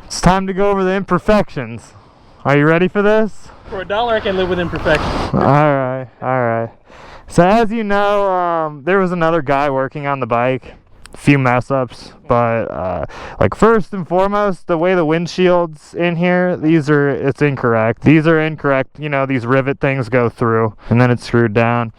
It's time to go over the imperfections. Are you ready for this? For $1 I can live with imperfections. Alright, alright. So as you know, there was another guy working on the bike. A few mess ups, but like first and foremost, the way the windshield's in here, it's incorrect. These are incorrect. You know, these rivet things go through and then it's screwed down.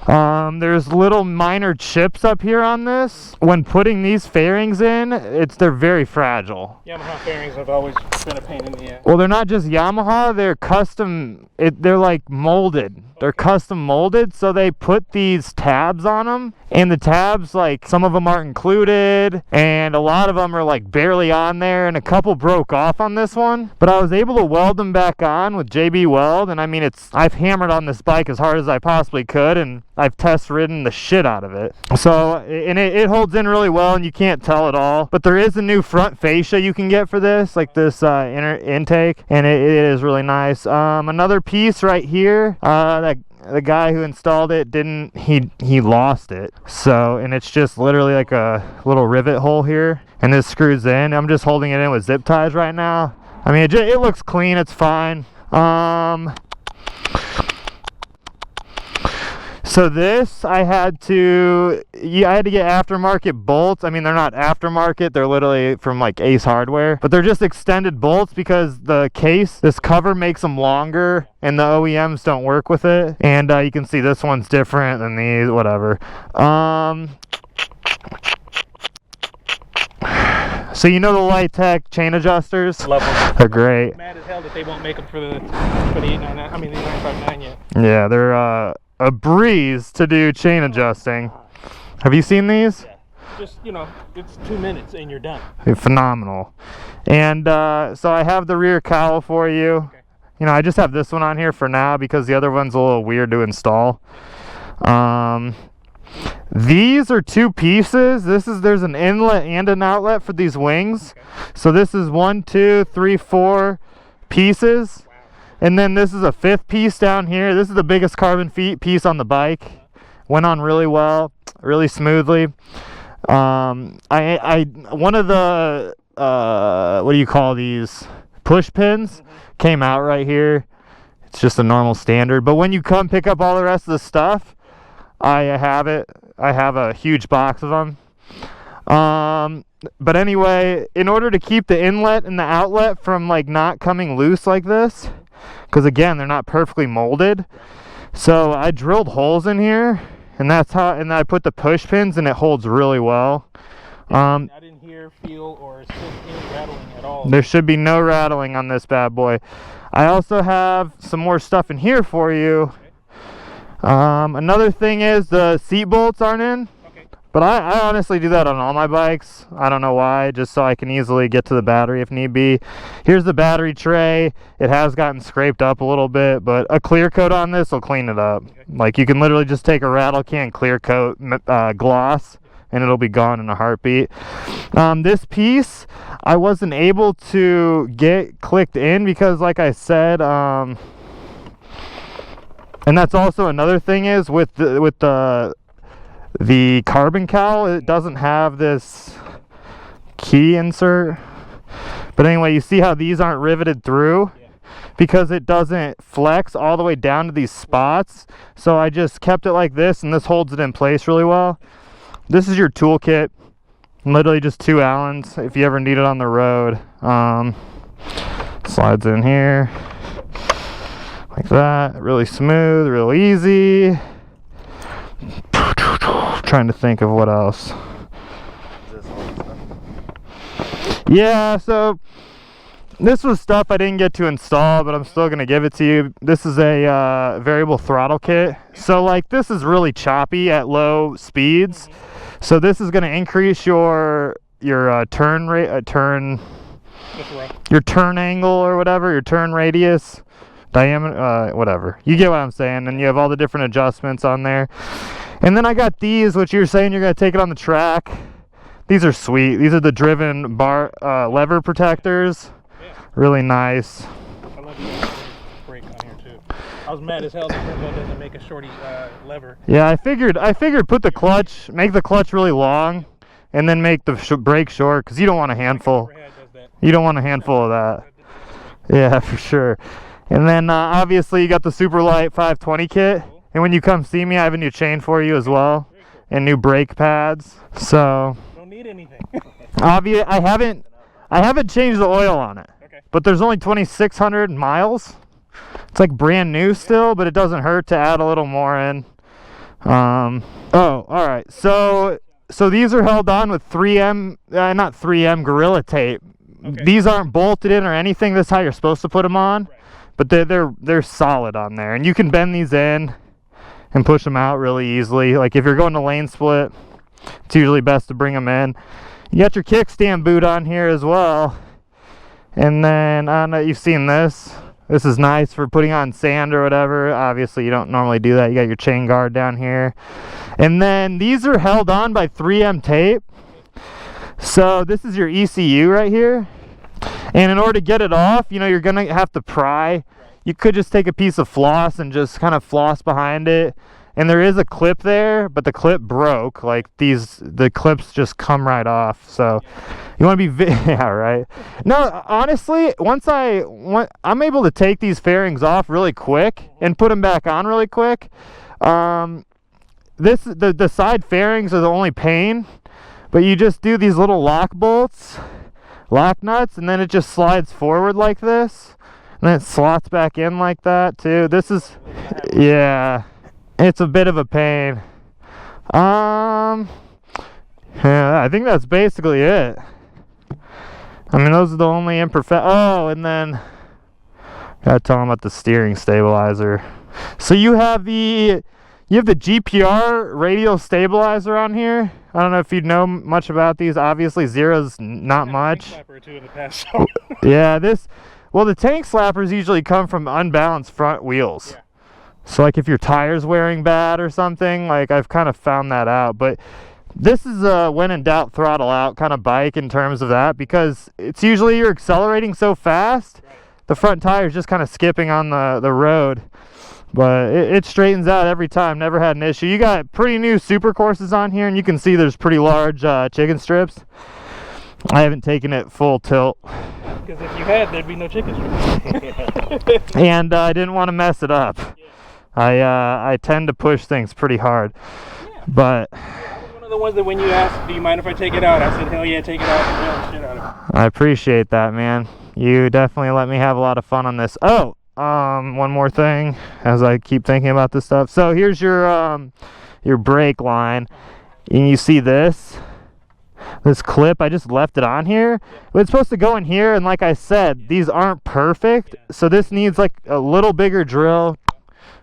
There's little minor chips up here on this. When putting these fairings in, they're very fragile. Yamaha fairings have always been a pain in the ass. Well, they're not just Yamaha, they're custom. They're like molded. They're custom molded, so they put these tabs on them, and the tabs, like, some of them aren't included, and a lot of them are like barely on there, and a couple broke off on this one. But I was able to weld them back on with JB Weld, and I mean, I've hammered on this bike as hard as I possibly could, and I've test ridden the shit out of it. So, and it holds in really well, and you can't tell at all. But there is a new front fascia you can get for this, like this inner intake, and it is really nice. Another piece right here, the guy who installed it he lost it. So, and it's just literally like a little rivet hole here, and this screws in. I'm just holding it in with zip ties right now. I mean, it looks clean, it's fine. So this, I had to get aftermarket bolts. I mean, they're not aftermarket, they're literally from like Ace Hardware, but they're just extended bolts because the case, this cover makes them longer and the OEMs don't work with it. And you can see this one's different than these, whatever. So you know the Litech chain adjusters? Love them. They're great. I'm mad as hell that they won't make them for the 899. I mean the 959 yet. Yeah, they're a breeze to do chain adjusting. Have you seen these? Yeah. Just, you know, it's 2 minutes and you're done. They're phenomenal. And so I have the rear cowl for you. Okay. You know, I just have this one on here for now because the other one's a little weird to install. These are two pieces. There's an inlet and an outlet for these wings. Okay. So this is 1, 2, 3, 4 pieces. Wow. And then this is a 5th piece down here. This is the biggest carbon piece on the bike. Went on really well, really smoothly. One of the what do you call these, push pins, came out right here. It's just a normal standard, but when you come pick up all the rest of the stuff, I have a huge box of them. But anyway, in order to keep the inlet and the outlet from like not coming loose like this, because again, they're not perfectly molded, so I drilled holes in here, and and I put the push pins, and it holds really well. I didn't hear, feel, or sense any rattling at all. There should be no rattling on this bad boy. I also have some more stuff in here for you. Another thing is the seat bolts aren't in. But I honestly do that on all my bikes. I don't know why, just so I can easily get to the battery if need be. Here's the battery tray. It has gotten scraped up a little bit, but a clear coat on this will clean it up. Okay. Like, you can literally just take a rattle can clear coat gloss, and it'll be gone in a heartbeat. This piece, I wasn't able to get clicked in because, like I said, and that's also another thing is with the carbon cowl, it doesn't have this key insert. But anyway, you see how these aren't riveted through? Yeah. Because it doesn't flex all the way down to these spots. So I just kept it like this, and this holds it in place really well. This is your toolkit. Literally just 2 Allens if you ever need it on the road. Slides in here like that. Really smooth, real easy. Trying to think of what else. Yeah, so this was stuff I didn't get to install, but I'm still gonna give it to you. This is a variable throttle kit. So like, this is really choppy at low speeds. So this is gonna increase your turn rate, your turn angle or whatever, your turn radius, diameter, whatever. You get what I'm saying. And you have all the different adjustments on there. And then I got these, which you're saying you're going to take it on the track. These are sweet. These are the driven bar lever protectors. Yeah. Really nice. want to use a shorty brake on here too. I was mad as hell that Moto doesn't make a shorty lever. Yeah, I figured put the clutch, make the clutch really long, and then make the brake short, because you don't want a handful. You don't want a handful of that. Yeah, for sure. And then obviously you got the super light 520 kit. And when you come see me, I have a new chain for you as well, and new brake pads. So don't need anything. I haven't changed the oil on it. Okay. But there's only 2,600 miles. It's like brand new still, but it doesn't hurt to add a little more in. Oh, all right. So these are held on with 3M, not 3M, Gorilla tape. Okay. These aren't bolted in or anything. This is how you're supposed to put them on. Right. But they're solid on there, and you can bend these in and push them out really easily. Like if you're going to lane split, it's usually best to bring them in. You got your kickstand boot on here as well, and then I don't know, you've seen this. This is nice for putting on sand or whatever. Obviously you don't normally do that. You got your chain guard down here, and then these are held on by 3M tape. So this is your ECU right here, and in order to get it off, you know, you're gonna have to pry. You could just take a piece of floss and just kind of floss behind it, and there is a clip there, but the clip broke. Like the clips just come right off. So you want to be yeah, right. No, honestly, once I'm able to take these fairings off really quick and put them back on really quick. The side fairings are the only pain, but you just do these little lock bolts, lock nuts, and then it just slides forward like this. And then it slots back in like that too. This is, yeah, it's a bit of a pain. Yeah, I think that's basically it. I mean, those are the only oh, and then gotta tell them about the steering stabilizer. So you have the GPR radial stabilizer on here. I don't know if you know much about these. Obviously, zero's not much. Yeah, well, the tank slappers usually come from unbalanced front wheels. Yeah. So like if your tire's wearing bad or something, like I've kind of found that out. But this is a when in doubt throttle out kind of bike in terms of that, because it's usually you're accelerating so fast, right, the front tire's just kind of skipping on the road. But it straightens out every time. Never had an issue. You got pretty new super courses on here, and you can see there's pretty large chicken strips. I haven't taken it full tilt. Because if you had, there'd be no chicken strips. And I didn't want to mess it up. Yeah. I tend to push things pretty hard. Yeah. But I was one of the ones that when you asked, do you mind if I take it out? I said, hell yeah, take it out and nail the shit out of it. I appreciate that, man. You definitely let me have a lot of fun on this. Oh, one more thing as I keep thinking about this stuff. So here's your brake line, and you see this clip. I just left it on here, but it's supposed to go in here, and like I said, these aren't perfect, so this needs like a little bigger drill.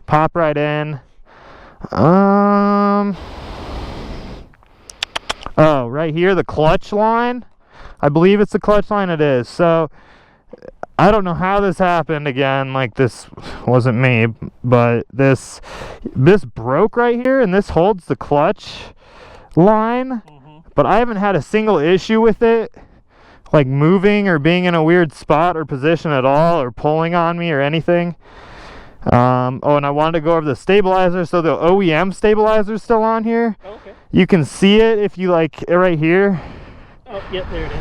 Pop right in. Oh, right here, the clutch line. I believe it's the clutch line. It is. So I don't know how this happened again. Like, this wasn't me, but this broke right here, and this holds the clutch line. But I haven't had a single issue with it, like moving or being in a weird spot or position at all, or pulling on me or anything. Oh, and I wanted to go over the stabilizer. So the OEM stabilizer is still on here. Oh, okay. You can see it if you like it right here. Oh, yep, there it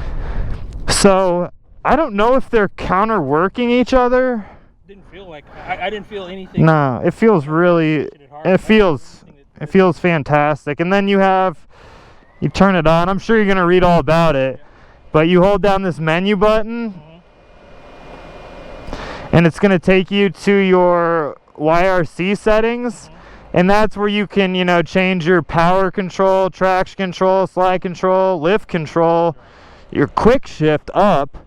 is. So I don't know if they're counterworking each other. Didn't feel like I didn't feel anything. No, it feels really. It feels fantastic. And then you turn it on. I'm sure you're gonna read all about it, but you hold down this menu button. And it's going to take you to your YRC settings, and that's where you can, change your power control, traction control, slide control, lift control, your quick shift up.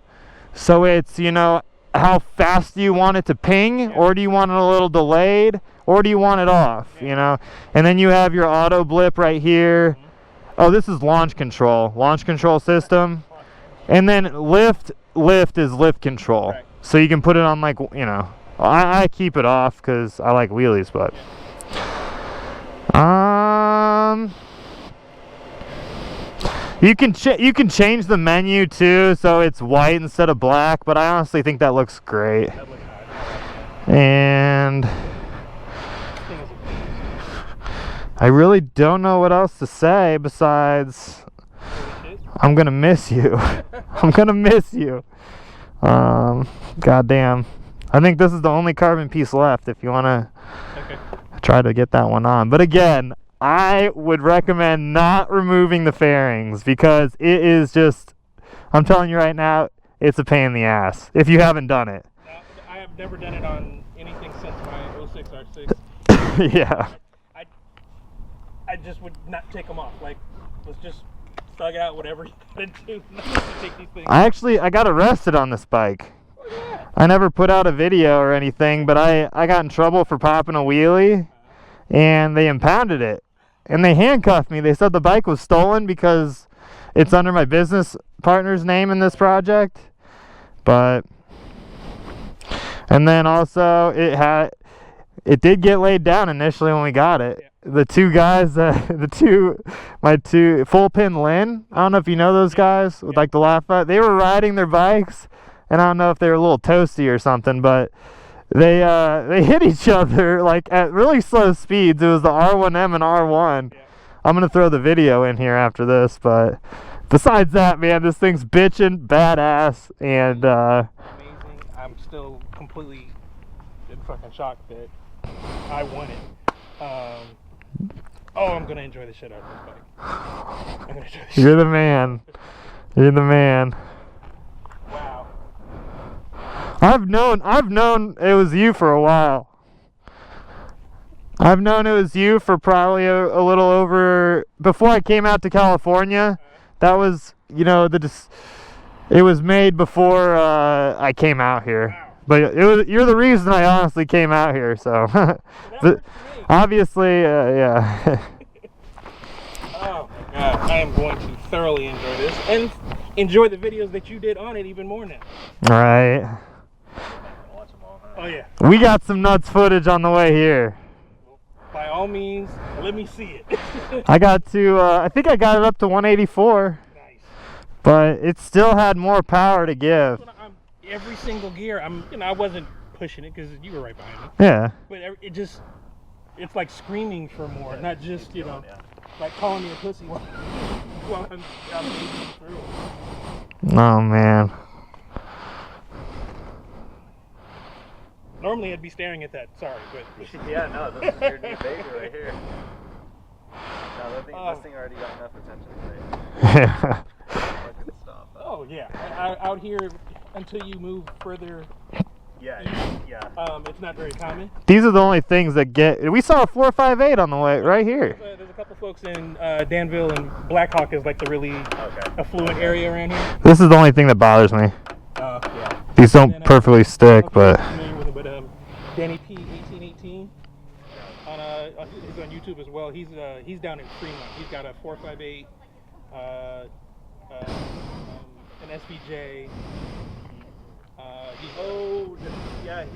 So it's, how fast do you want it to ping, or do you want it a little delayed, or do you want it off, And then you have your auto blip right here. Oh, this is launch control system. And then lift is lift control. So you can put it on, like, I keep it off because I like wheelies, but you can change the menu too, so it's white instead of black. But I honestly think that looks great. And I really don't know what else to say besides I'm gonna miss you. I'm gonna miss you. Goddamn. I think this is the only carbon piece left if you wanna try to get that one on. But again, I would recommend not removing the fairings because it is just, I'm telling you right now, it's a pain in the ass if you haven't done it. I have never done it on anything since my 06 R6. Yeah. I just would not take them off. Like, let's just thug out whatever you gotta do not to take these things. I got arrested on this bike. Oh, yeah. I never put out a video or anything, but I got in trouble for popping a wheelie, and they impounded it. And they handcuffed me. They said the bike was stolen because it's under my business partner's name in this project. But, and then also it did get laid down initially when we got it. Yeah. The two guys, my two full pin Lynn, I don't know if you know those guys with like the laugh out. They were riding their bikes, and I don't know if they were a little toasty or something, but they hit each other like at really slow speeds. It was the R1M and R1. Yeah. I'm gonna throw the video in here after this, but besides that, man, this thing's bitching badass and amazing. I'm still completely in fucking shock that I won it. I'm gonna enjoy the shit out of this bike. I'm gonna enjoy the shit. You're the man. You're the man. Wow. I've known it was you for a while. I've known it was you for probably a little over, before I came out to California. That was, you know, it was made before I came out here. Wow. But you're the reason I honestly came out here, so. But obviously, yeah. Oh my god, I am going to thoroughly enjoy this and enjoy the videos that you did on it even more now. Right. Oh yeah. We got some nuts footage on the way here. By all means, let me see it. I got to, I think I got it up to 184. Nice. But it still had more power to give. Every single gear, I wasn't pushing it because you were right behind me. Yeah. But it's like screaming for more, not just, like calling me a pussy while I'm through. Oh man. Normally I'd be staring at that, sorry, but yeah, no, this is your new baby right here. No, this thing already got enough attention today. Yeah. Oh yeah, out here until you move further. Yeah. It's not very common. These are the only things that get. We saw a 458 on the way right here. There's a couple folks in Danville, and Blackhawk is like the really affluent area around here. This is the only thing that bothers me. Yeah. These don't perfectly stick, but. Danny P 1818 he's on YouTube as well. He's down in Fremont. He's got a 458, an SVJ. He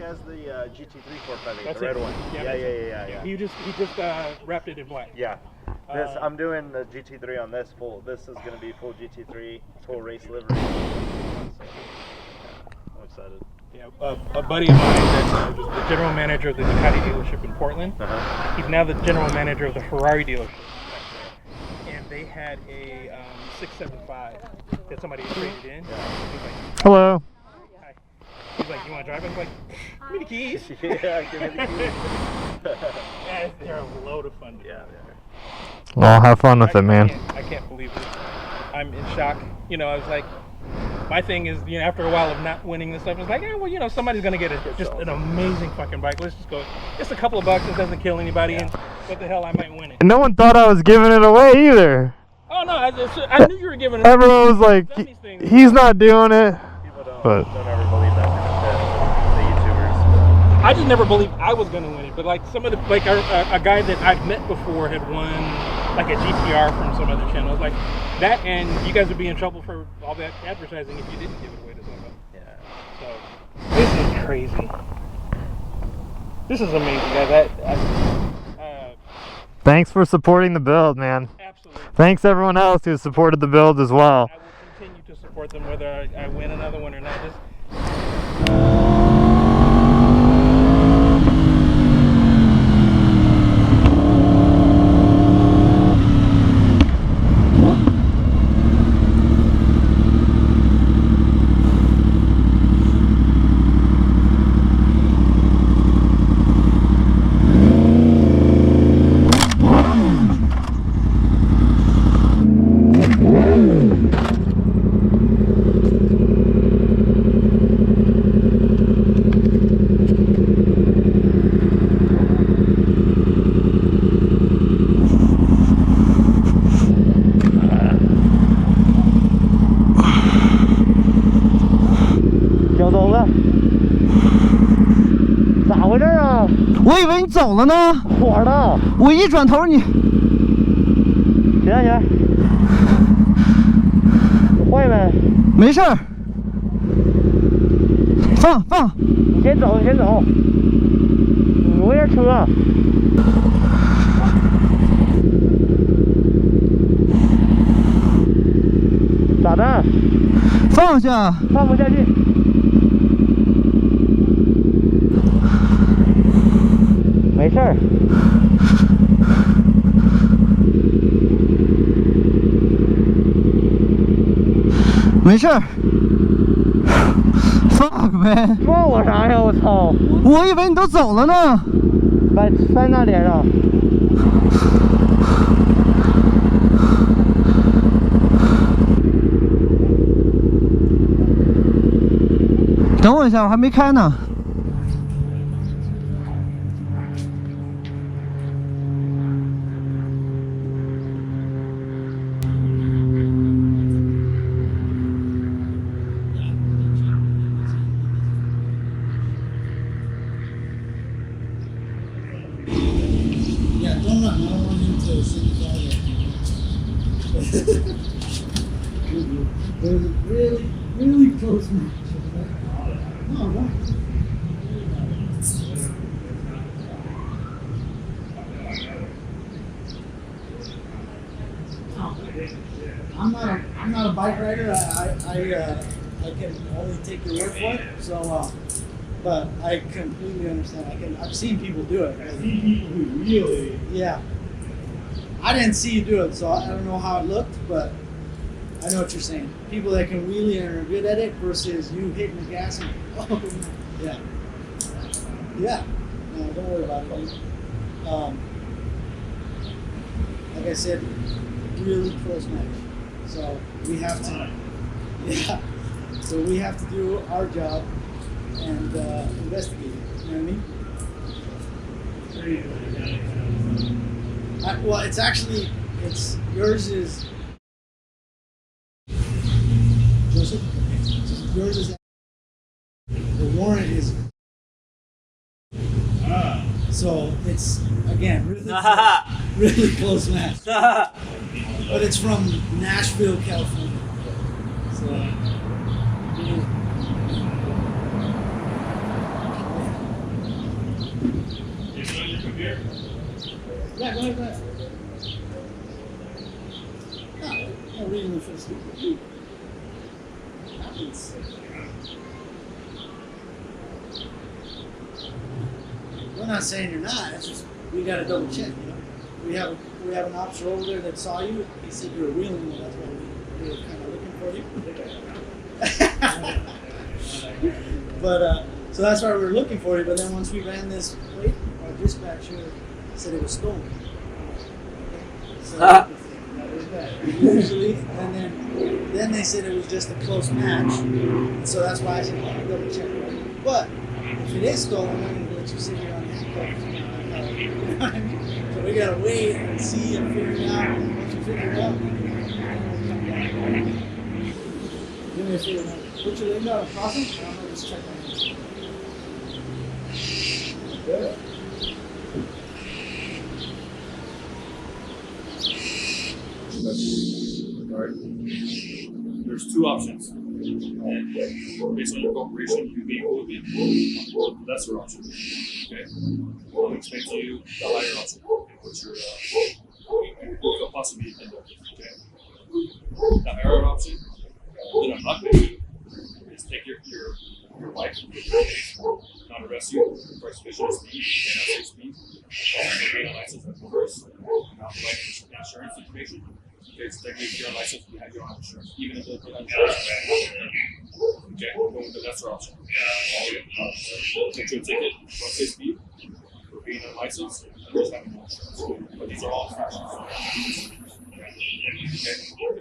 has the GT3 458, That's the red one. Yeah. He just wrapped it in black. Yeah. I'm doing the GT3 on this full. This is going to be full GT3, full race livery. So, I'm excited. Yeah, a buddy of mine that was the general manager of the Ducati dealership in Portland. He's now the general manager of the Ferrari dealership. And they had a 675 that somebody had traded in. He's like, hello. Hi. He's like, you want to drive? I was like, give me the keys. Yeah, give me the keys. Yeah, they're a load of fun. Yeah, Well, have fun with it, man. I can't believe it. I'm in shock. I was like, my thing is, after a while of not winning this stuff, it's like, somebody's gonna get just an amazing fucking bike. Let's just go. It's a couple of bucks. It doesn't kill anybody, and what the hell, I might win it. And no one thought I was giving it away either. Oh no, I knew you were giving it. Everyone was like, he's not doing it. People don't ever believe that kind of shit. The YouTubers. I just never believed I was gonna win it. But like some of the a guy that I've met before had won like a GTR from some other channel. Like that, and you guys would be in trouble for all that advertising if you didn't give it away to somebody. Yeah. So this is crazy. This is amazing, guys. Thanks for supporting the build, man. Absolutely. Thanks everyone else who supported the build as well. I will continue to support them whether I win another one or not. 咋回事啊？我以为你走了呢。火呢？我一转头你，起来起来，会没？没事儿。放放，你先走，你先走。挪下车。咋的？放下。放不下去。没事儿。没事儿。fuck 呗。撞我啥呀？我操！我以为你都走了呢。在那脸上。等我一下，我还没开呢。Really close match. No, no. I'm not a bike rider. I can only take your word for it. So, but I completely understand. I've seen people do it. I've seen people who really. Yeah. I didn't see you do it, so I don't know how it looked, but I know what you're saying. People that can wheelie and are good at it versus you hitting the gas and yeah. Yeah. No, don't worry about it. Like I said, really close match. So we have to, yeah. So we have to do our job and investigate it. You know what I mean? Well, it's actually, yours is. Joseph? Yours is. The warrant is. So it's, again, really close match. But it's from Nashville, California. So. Yeah, go ahead. No, reading the first week. Happens. We're not saying you're not. It's just we got to double check. You know, we have an officer over there that saw you. He said you were wheeling. That's why we were kind of looking for you. But so that's why we were looking for you. But then once we ran this plate, our dispatcher said it was stolen. So usually, and then they said it was just a close match. And so that's why I said I'll double check. But if it is stolen, I'm going to let you sit here on handcuffs. You know what I mean? So we got to wait and see and figure it out. And once we figure it out, then we'll come down. Give me a favor. Put your leg out and cross it, and I'm going to just check my hands. Good. There's two options. And based on your cooperation, you may go with the lesser option. Okay? I'll explain to you the higher option and what you'll possibly end up with. Okay? The higher option that I'm not going to do is take your bike, not arrest you for sufficient speed, and speed, and a license and reverse, not providing insurance information. Okay, so technically, if you're on license, you have your own insurance, even if it's insurance. Okay, we'll go with the lesser option. Get you a ticket, don't say speed, for being unlicensed, and just having no insurance. But these are all infractions. Okay,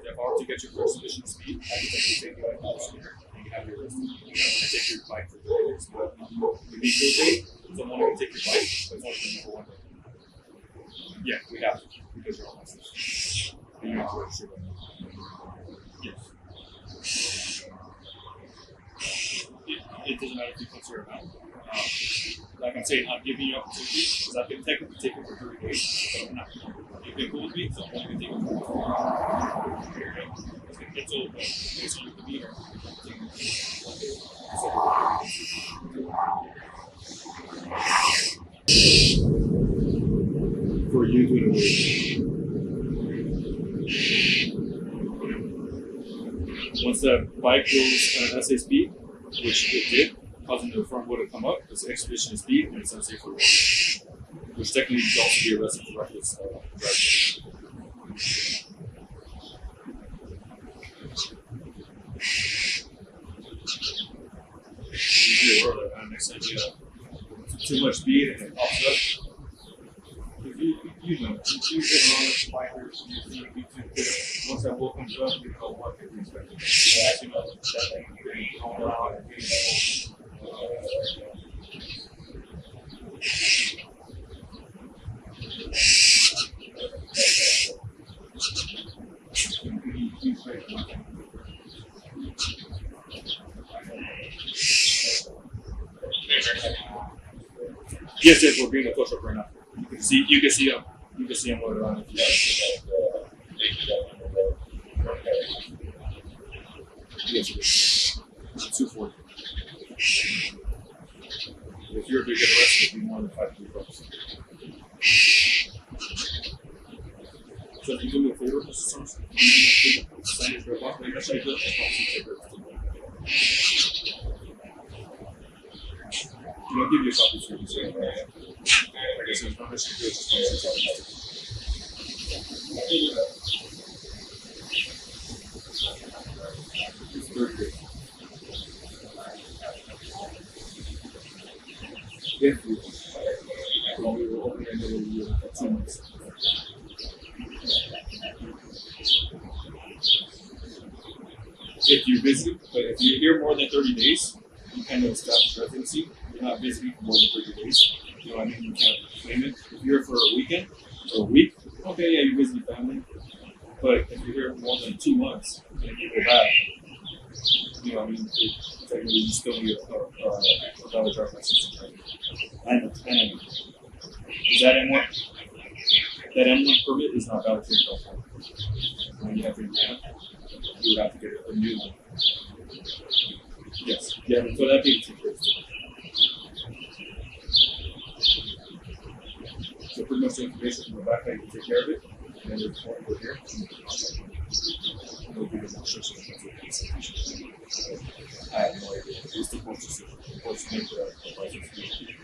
if I were to get you for sufficient speed, I can take you like this here, and you have your arrested. And take your bike for 30 days. But if you legally, someone will take your bike, but it's only the number one day. Yeah, we have to, because you're on license. And you have to register right now. Yes. it doesn't matter if you put your amount. Like I'm saying, I'm giving you opportunity because I can technically take it for 30 days, but I'm not. You've been cool with me, so I'm only going to take it for 30 days. It's old, but based on your demeanor, for you doing it. Once the bike goes SA speed, which it did, causing the front wheel to come up, it's expedition speed and it's unsafe for road, which technically could also be arrested for reckless driving. Be aware of that, man. Next time you too much speed and it pops up. You know, you get around with the bikers, once that wheel comes up, you know what they're expecting. You know, going around and getting yes, yes, we're being a push up right now. You can see him. You can see him loaded on. Yes, it is. 240. If you're to get arrested, it'd be more than $500. So if you do me a favor, Mr. Summers, sign your box. Make sure you do it. I'll give you a copy so you can see it. I guess there's no mission to do it. It's 30 days. If we were open at the end of the year for 2 months. If you visit, but if you're here more than 30 days, you kind of establish residency. You're not visiting for more than 30 days. You know what I mean? You can't claim it. If you're here for a weekend or a week, okay, yeah, you visit your family. But if you're here for more than 2 months and you go back, you know what I mean? Technically, you still need a valid driver's license. And is that M1? That M1 permit is not valid for California. When you have to exam, you would have to get a new one. Yes, yeah, so that'd be 2 years. So pretty much the information from the back, you can take care of it, and then there's one over here. It'll be the instructions. I have no idea. It's the court's decision. The court's make the license fee.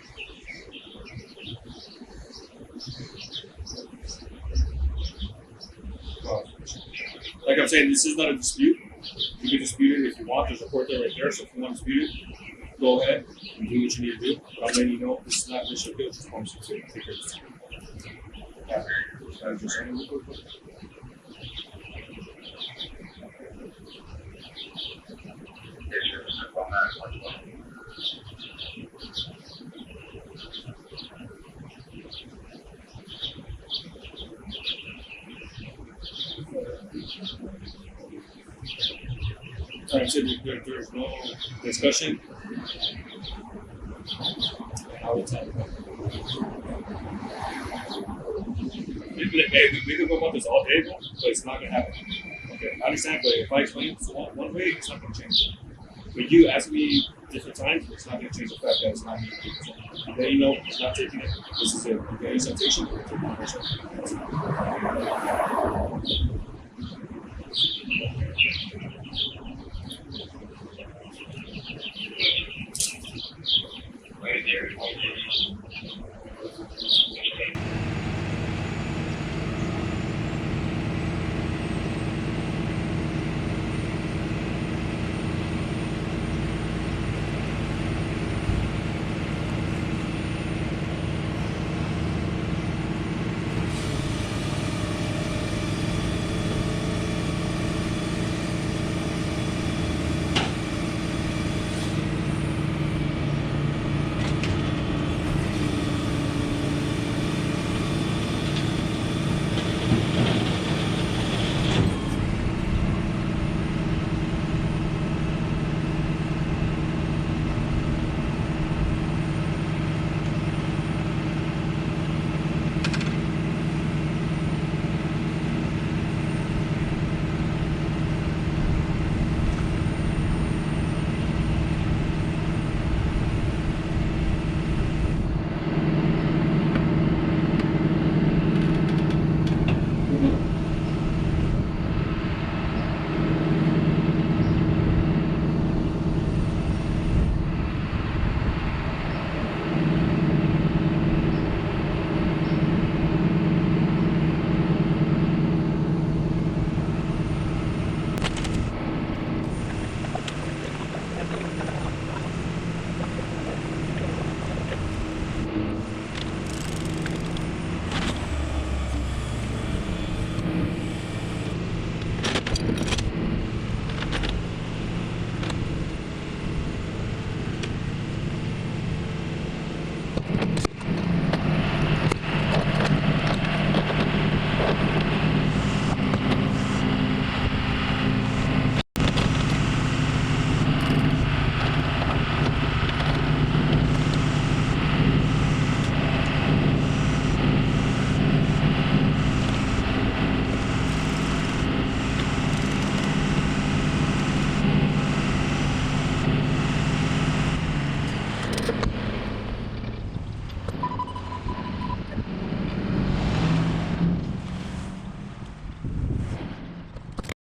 Like I'm saying, this is not a dispute. You can dispute it if you want. There's a court there right there, so if you want to dispute it, go ahead and do what you need to do. But I'm letting you know this is not an issue. It's just forms to take care of this. Just any real quick. I said there's no discussion. I will tell you. We could go about this all day, but it's not going to happen. Okay, I understand, but if I explain it one way, it's not going to change. But you ask me different times, it's not going to change the fact that it's not me. Then you know it's not taking it. This is it. You get a citation, you're taking it.